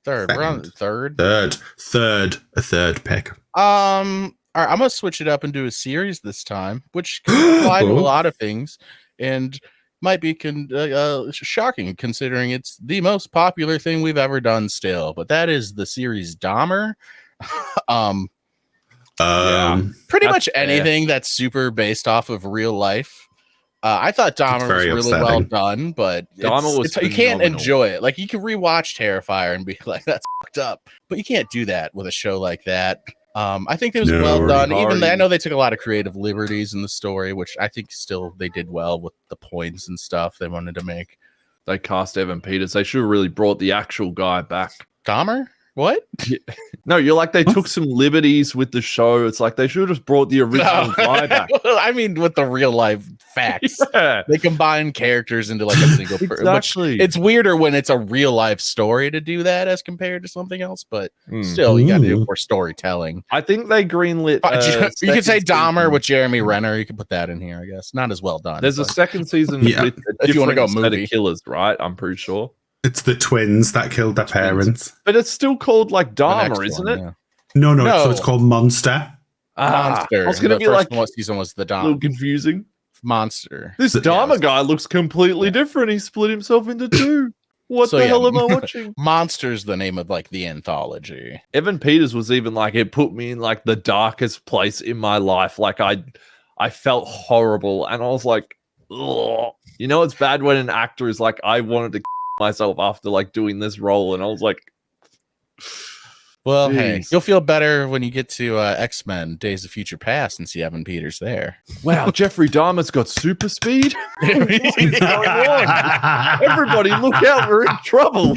Third. We're on third. a third pick. All right, I'm gonna switch it up and do a series this time, which can apply to a Oh. lot of things, and might be shocking considering it's the most popular thing we've ever done. Still, but that is the series Dahmer. Pretty That's much fair. anything that's super based off of real life. I thought Dahmer was very really well upsetting. done, but Dahmer was you can't phenomenal. enjoy it. Like you can rewatch Terrifier and be like, "That's fucked up," but you can't do that with a show like that. I think it was No, well done. Even though I sorry. know they took a lot of creative liberties in the story, which I think still they did well with the points and stuff they wanted to make. they cast Evan Peters. They should have really brought the actual guy back. Dahmer? What? No, you're like they took some liberties with the show. It's like they should have just brought the original guy back. I mean, with the real life facts. Yeah, They combine characters into like a single person. exactly. It's weirder when it's a real life story to do that as compared to something else, but still, you got to do it for storytelling. I think they greenlit. You could say second Dahmer season. with Jeremy Renner. You could put that in here, I guess. Not as well done. There's a but- second season Yeah. with a If you wanna different go set movie. of killers, right? I'm pretty sure. It's the twins that killed their parents. But it's still called like the next Dahmer, isn't one, it? yeah. No, No. so it's called Monster. Monster. I was going to The be first like season was the a little Dahmer confusing. Monster. This Yeah. Dahmer guy looks completely different. He split himself into 2. What So, the yeah. hell am I watching? Monster's the name of like the anthology. Evan Peters was even like, it put me in like the darkest place in my life. Like I felt horrible, and I was like, ugh. You know, it's bad when an actor is like, I wanted to myself after like doing this role, and I was like, Well, hey, Jeez. you'll feel better when you get to X-Men Days of Future Past and see Evan Peters there. wow, Jeffrey Dahmer's got super speed. What is going on? Everybody, look out! We're in trouble.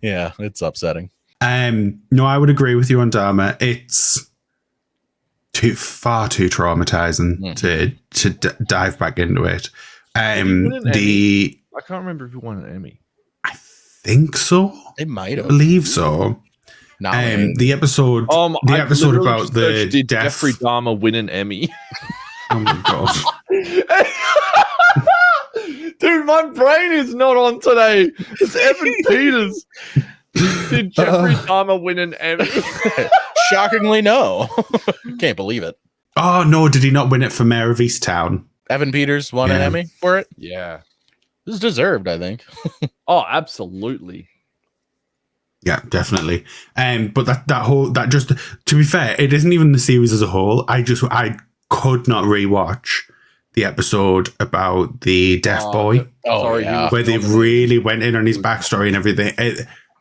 Yeah, it's upsetting. No, I would agree with you on Dahmer. It's far too traumatizing to dive back into it. win an The I can't remember if he won an Emmy. I think so. They might I have. believe so. Nominated. The episode, I the episode literally about just the searched, did death. Jeffrey Dahmer win an Emmy? Oh my god! Dude, my brain is not on today. It's Evan Peters. Did Jeffrey Dahmer win an Emmy? Shockingly, no. Can't believe it. Oh no! Did he not win it for Mayor of Easttown? Evan Peters won an Yeah. Emmy for it. Yeah. This is deserved, I think. Oh, absolutely. Yeah, definitely. But that just to be fair, it isn't even the series as a whole. I could not rewatch the episode about the deaf boy Oh, Sorry, yeah. where they really went in on his backstory and everything.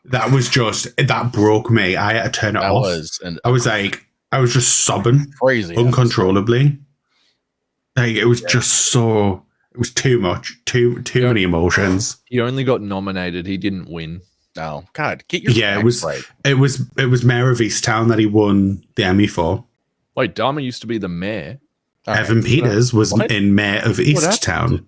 That broke me. I had to turn it That off. I was just sobbing crazy. uncontrollably. Like it was just it was too much, too many emotions. He only got nominated. He didn't win. Oh, God. Get your Yeah, it facts was- right. It was Mayor of Easttown that he won the Emmy for. Wait, Dahmer used to be the mayor. All right. Evan Peters was What? in Mayor of happened? Easttown.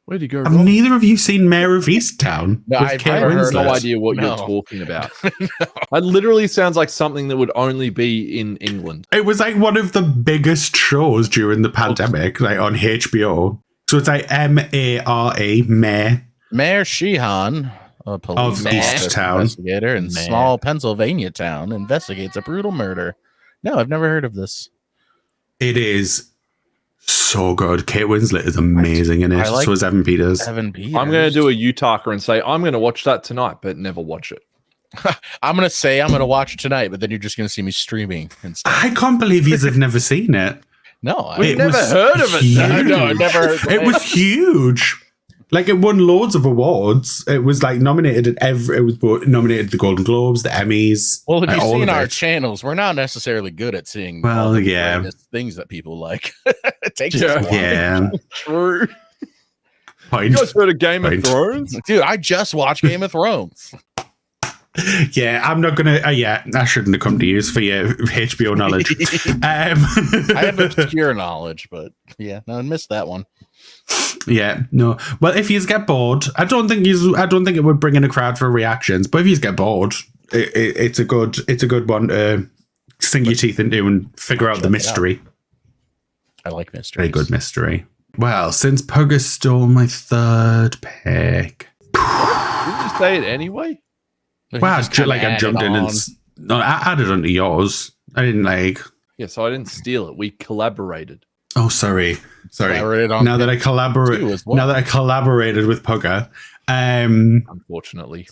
Where'd he go Have wrong? neither of you seen Mayor of Easttown? No, with I've Kate never heard No Winslet? idea what No. you're talking about. That literally sounds like something that would only be in England. It was like one of the biggest shows during the pandemic, like on HBO. So it's like MARA, Mayor. Mayor Sheehan, a police Of officer Easttown. investigator in Mayor. small Pennsylvania town, investigates a brutal murder. No, I've never heard of this. It is so good. Kate Winslet is amazing in it. I like So is Evan Peters. Evan Peters. I'm going to do a U-Talker and say, I'm going to watch that tonight, but never watch it. I'm going to say I'm going to watch it tonight, but then you're just going to see me streaming instead. I can't believe you have never seen it. No, We've It never was heard of it. huge. No, I never heard of It was huge. Like it won loads of awards. It was like nominated at it was nominated at the Golden Globes, the Emmys. Well, if like, you've all seen of our it. channels, we're not necessarily good at seeing Well, all the yeah. greatest things that people like. It takes Yeah. us a while. Yeah. True. Point. You guys heard of Game of Right. Thrones? Dude, I just watched Game of Thrones. Yeah, I'm not gonna. Yeah, I shouldn't have come to use for your HBO knowledge. I have obscure knowledge, but yeah, no, I missed that one. Yeah, no. Well, if you get bored, I don't think it would bring in a crowd for reactions. But if you get bored, it's a good one to sink your teeth into and figure out the mystery. I like mysteries. Very good mystery. Well, since Pugger stole my third pick, Didn't you say it anyway? well, Just kinda I add jumped it in and on. no, I added onto yours. I didn't like. Yeah, so I didn't steal it. We collaborated. Oh, sorry. Collaborated on Now that I two as well. now that I collaborated with Pugger, Unfortunately.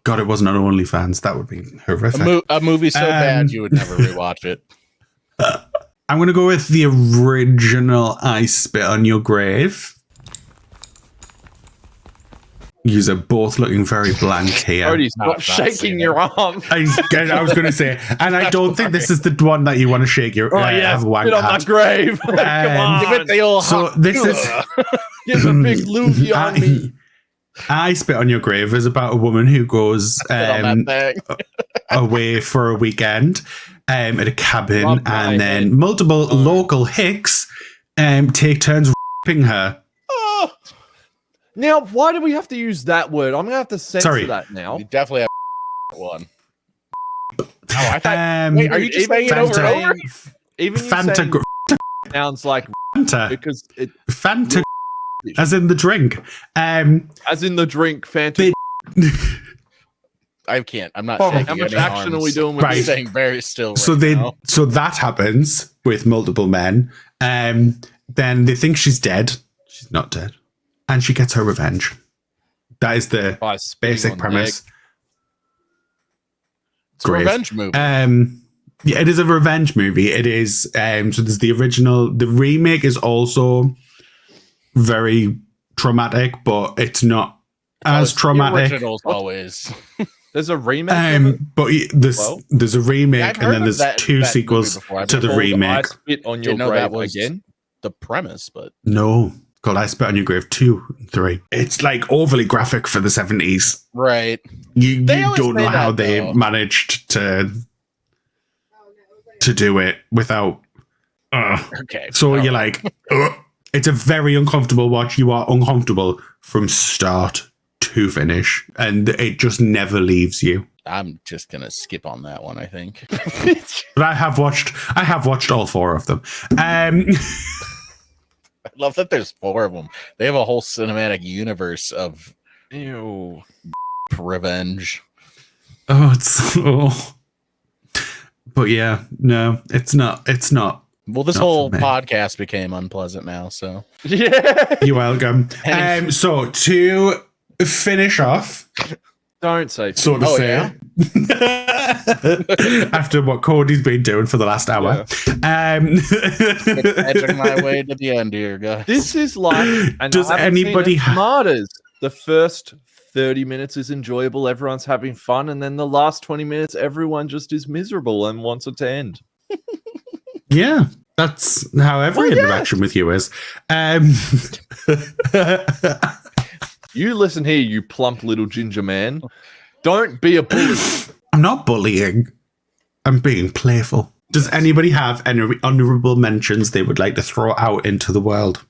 God, it wasn't on OnlyFans. That would be horrific. a movie so Um, bad you would never rewatch it. I'm going to go with the original I Spit on Your Grave. You're both looking very blank here. Already Not stop shaking seeing your arm. I was going to say, and I don't think this is the one that you want to shake your Oh, yeah. have a wank Spit on my at. grave. Come on. Give it the old So hot- this is Give a big loogie on me. I Spit on Your Grave is about a woman who goes on that thing. away for a weekend at a cabin, Rub my and then head. multiple local hicks take turns rapping her. Oh. Now, why do we have to use that word? I'm going to have to censor Sorry. that now. You definitely have one. Oh, I thought. Wait, are you just even saying it over and over? Even you Fanta, saying sounds like Fanta, because it, Fanta, as in the drink. as in the drink, Fanta. I can't. I'm not. Oh, shaking How much any action are we arms. doing with Right. I'm this? staying very still. So right now. so that happens with multiple men. Then they think she's dead. She's not dead, and she gets her revenge. That is the By spitting basic on premise. It's a Grave. revenge movie. Yeah, it is a revenge movie. It is. So there's the original. The remake is also very traumatic, but it's not as The traumatic. original's always. There's a remake of it? But there's Well, there's a remake, I've and heard then of there's that- two that movie sequels before. I've to the Called I remake. Spit on Your Didn't know that Grave was again. the premise, but No, called I Spit on Your Grave 2 and 3. It's like overly graphic for the 70s. right. You They always don't know say how that, they though. managed to do it without. Okay. So All you're right. like, ugh. It's a very uncomfortable watch. You are uncomfortable from start to finish, and it just never leaves you. I'm just gonna skip on that one. I think. But I have watched all four of them. I love that there's 4 of them. They have a whole cinematic universe of Ew. revenge. Oh, it's so. But yeah, no, it's not. It's not. Well, this Not whole for me. podcast became unpleasant now. So Yeah. You're welcome. And So to finish off, Don't say. so to Oh, say, after what Cody's been doing for the last hour, edging my way to the end here, guys. This is like. And Does I haven't seen anybody it, ha- Martyrs? The first 30 minutes is enjoyable. Everyone's having fun, and then the last 20 minutes, everyone just is miserable and wants it to end. yeah, that's how every Well, yeah. interaction with you is. You listen here, you plump little ginger man. Don't be a bully. I'm not bullying. I'm being playful. Does anybody have any honorable mentions they would like to throw out into the world?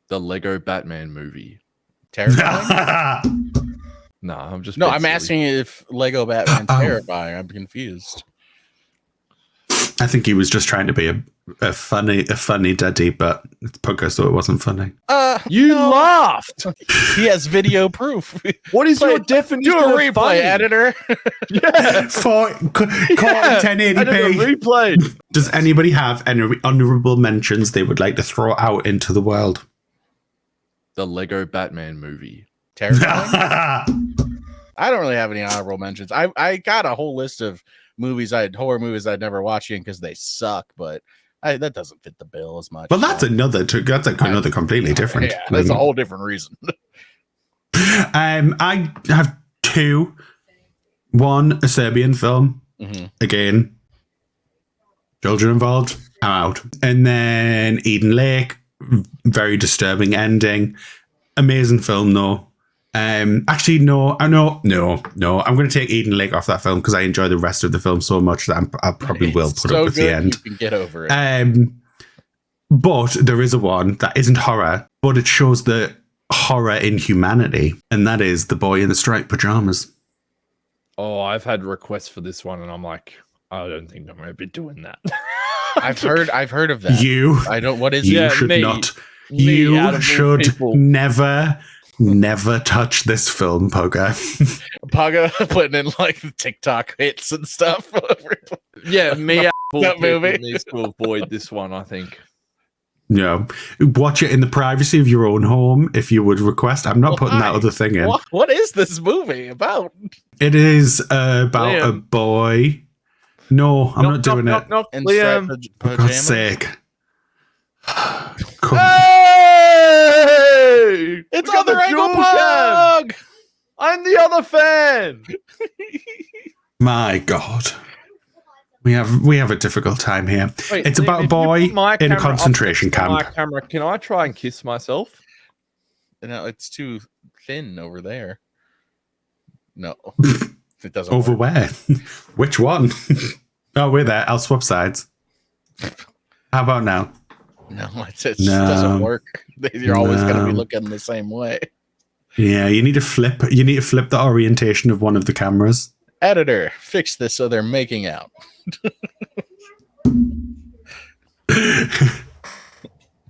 The Lego Batman movie. Terrifying? No, I'm just. No, being I'm silly. asking if Lego Batman's Oh. terrifying. I'm confused. I think he was just trying to be a funny daddy, but it's poker, so it wasn't funny. You laughed. He has video proof. What is your definition Do a of replay, funny? editor. Yeah. Caught in Yeah. Editor, 1080p. replay. Does anybody have any honorable mentions they would like to throw out into the world? The Lego Batman movie. Terrifying. I don't really have any honorable mentions. I got a whole list of horror movies I'd never watch in because they suck, but that doesn't fit the bill as much. Well, that's another completely different. Yeah, that's a whole different reason. I have two. One, a Serbian film. Mm-hmm. Again, children involved. I'm out. And then Eden Lake, very disturbing ending. Amazing film, though. Actually, no. I'm going to take Eden Lake off that film because I enjoy the rest of the film so much that I probably will put so up with the end. You can get over it. But there is a one that isn't horror, but it shows the horror in humanity, and that is The Boy in the Striped Pajamas. Oh, I've had requests for this one, and I'm like, I don't think I'm going to be doing that. I've heard of that. I don't. What is you it? should me. not. Me out You of all should people. never touch this film, Poga. Paga putting in like TikTok hits and stuff. Yeah, me out of all That people movie. needs to avoid this one, I think. No, watch it in the privacy of your own home if you would request. I'm not putting that Why? other thing in. What is this movie about? It is about a Liam. boy. No, I'm not doing it. In Liam. striped For God's pajamas? sake. Come. Hey! It's We got other the angle dual cam. pug. I'm the other fan. My God. We have a difficult time here. Wait, It's Liam, about a if you boy put my in a camera up concentration next to my camp. camera, can I try and kiss myself? No, it's too thin over there. No, it doesn't. Over work. where? Which one? Oh, we're there. I'll swap sides. How about now? No, it just No. doesn't work. You're always going to be No. looking the same way. Yeah, you need to flip. You need to flip the orientation of one of the cameras. Editor, fix this so they're making out.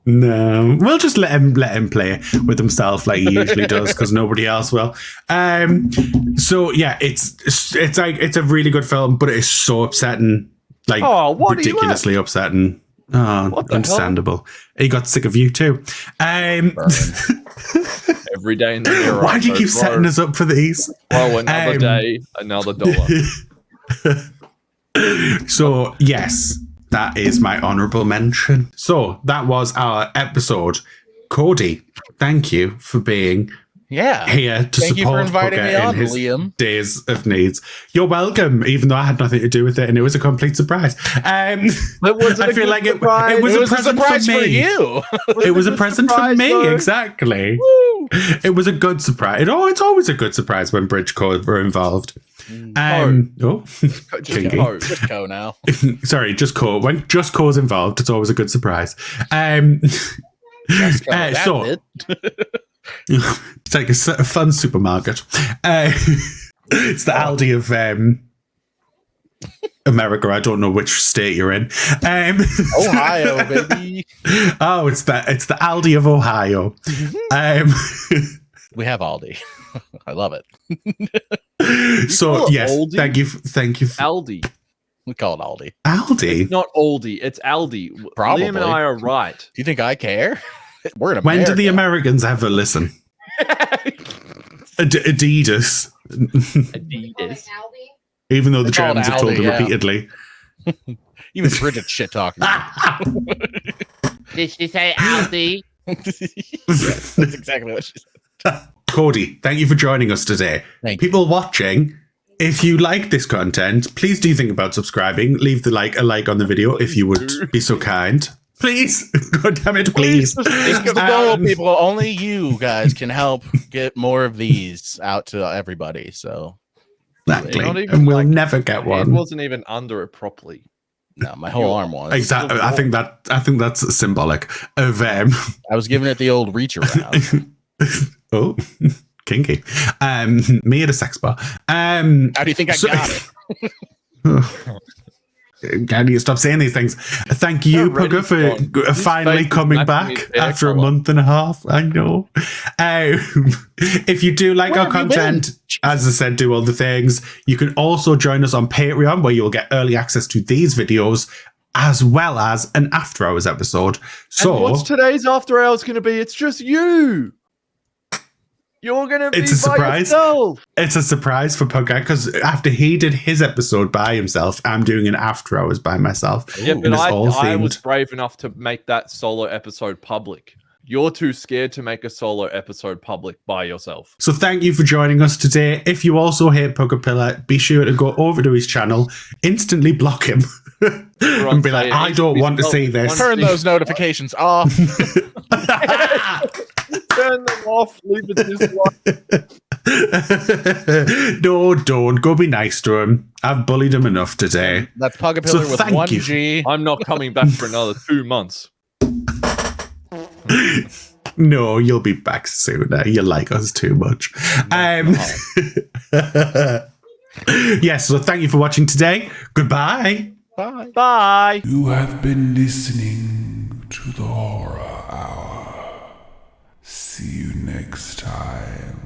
No, we'll just let him play with himself like he usually does because nobody else will. So yeah, it's like it's a really good film, but it is so upsetting, like Oh, what are you ridiculously upsetting. Oh, What the understandable. He got sick of you too. Every day in the mirror. Why do you I keep go, setting us up for these? Bro, another Um, day, another dollar. So yes, that is my honorable mention. So that was our episode. Cody, thank you for being Yeah. here to Thank you for support inviting Booker me on, in his Liam. days of needs. You're welcome, even though I had nothing to do with it, and it was a complete surprise. But was it I a feel good like it surprise? was It a was a present surprise for for me. you. It was a good present for surprise, me, though? exactly. Woo. It was a good surprise. It's always a good surprise when Bridgecore were involved. Just Kinky. go. Just go now. Sorry, Just Core. When Just Core's involved, it's always a good surprise. Just go. That's so it. it's like a fun supermarket. It's the Aldi of America. I don't know which state you're in. Ohio, baby. Oh, it's the Aldi of Ohio. We have Aldi. I love it. So call it yes, Aldi? thank you. Aldi. We call it Aldi. Aldi. Not Aldi. It's Aldi. Probably. Liam and I are right. Do you think I care? We're in America. When do the Americans ever listen? Adidas. Adidas. Aldi. Even though the They call it Germans have told Aldi, them yeah. repeatedly. Even Bridget shit talking. Did she say Aldi? That's exactly what she said. Cody, thank you for joining us today. Thank you. People watching, if you like this content, please do think about subscribing. Leave a like on the video if you would be so kind. Please. God damn it, please. This is the goal, people. Only you guys can help get more of these out to everybody. So, Exactly. Not even And we'll like- never get It one. wasn't even under it properly. no, my whole arm was. Exactly. I think that's symbolic of I was giving it the old reach around. oh, kinky. Me at a sex bar. How do you think I So- got it? Can you stop saying these things? Thank you, Already Pugger, for gone. finally His face is coming matching back his hair after a colour. month and a half. I know. If you do like Where our have you been? content, as I said, do all the things. You can also join us on Patreon, where you'll get early access to these videos, as well as an after hours episode. So And what's today's after hours going to be? It's just you. You're going to be It's a by surprise. yourself. it's a surprise for Pugger, because after he did his episode by himself, I'm doing an after hours by myself. Yeah, And but it's all I was themed. brave enough to make that solo episode public. You're too scared to make a solo episode public by yourself. So thank you for joining us today. If you also hate Pugger Pillar, be sure to go over to his channel, instantly block him, and be like, I don't want to see this. Turn those notifications off. Turn them off. Leave it this way. No, don't. Go be nice to him. I've bullied him enough today. That's Pugapillar So with thank one you. G. I'm not coming back for another 2 months. No, you'll be back sooner. You like us too much. Yes, so thank you for watching today. Goodbye. Bye. Bye. You have been listening to the Horror Hour. See you next time.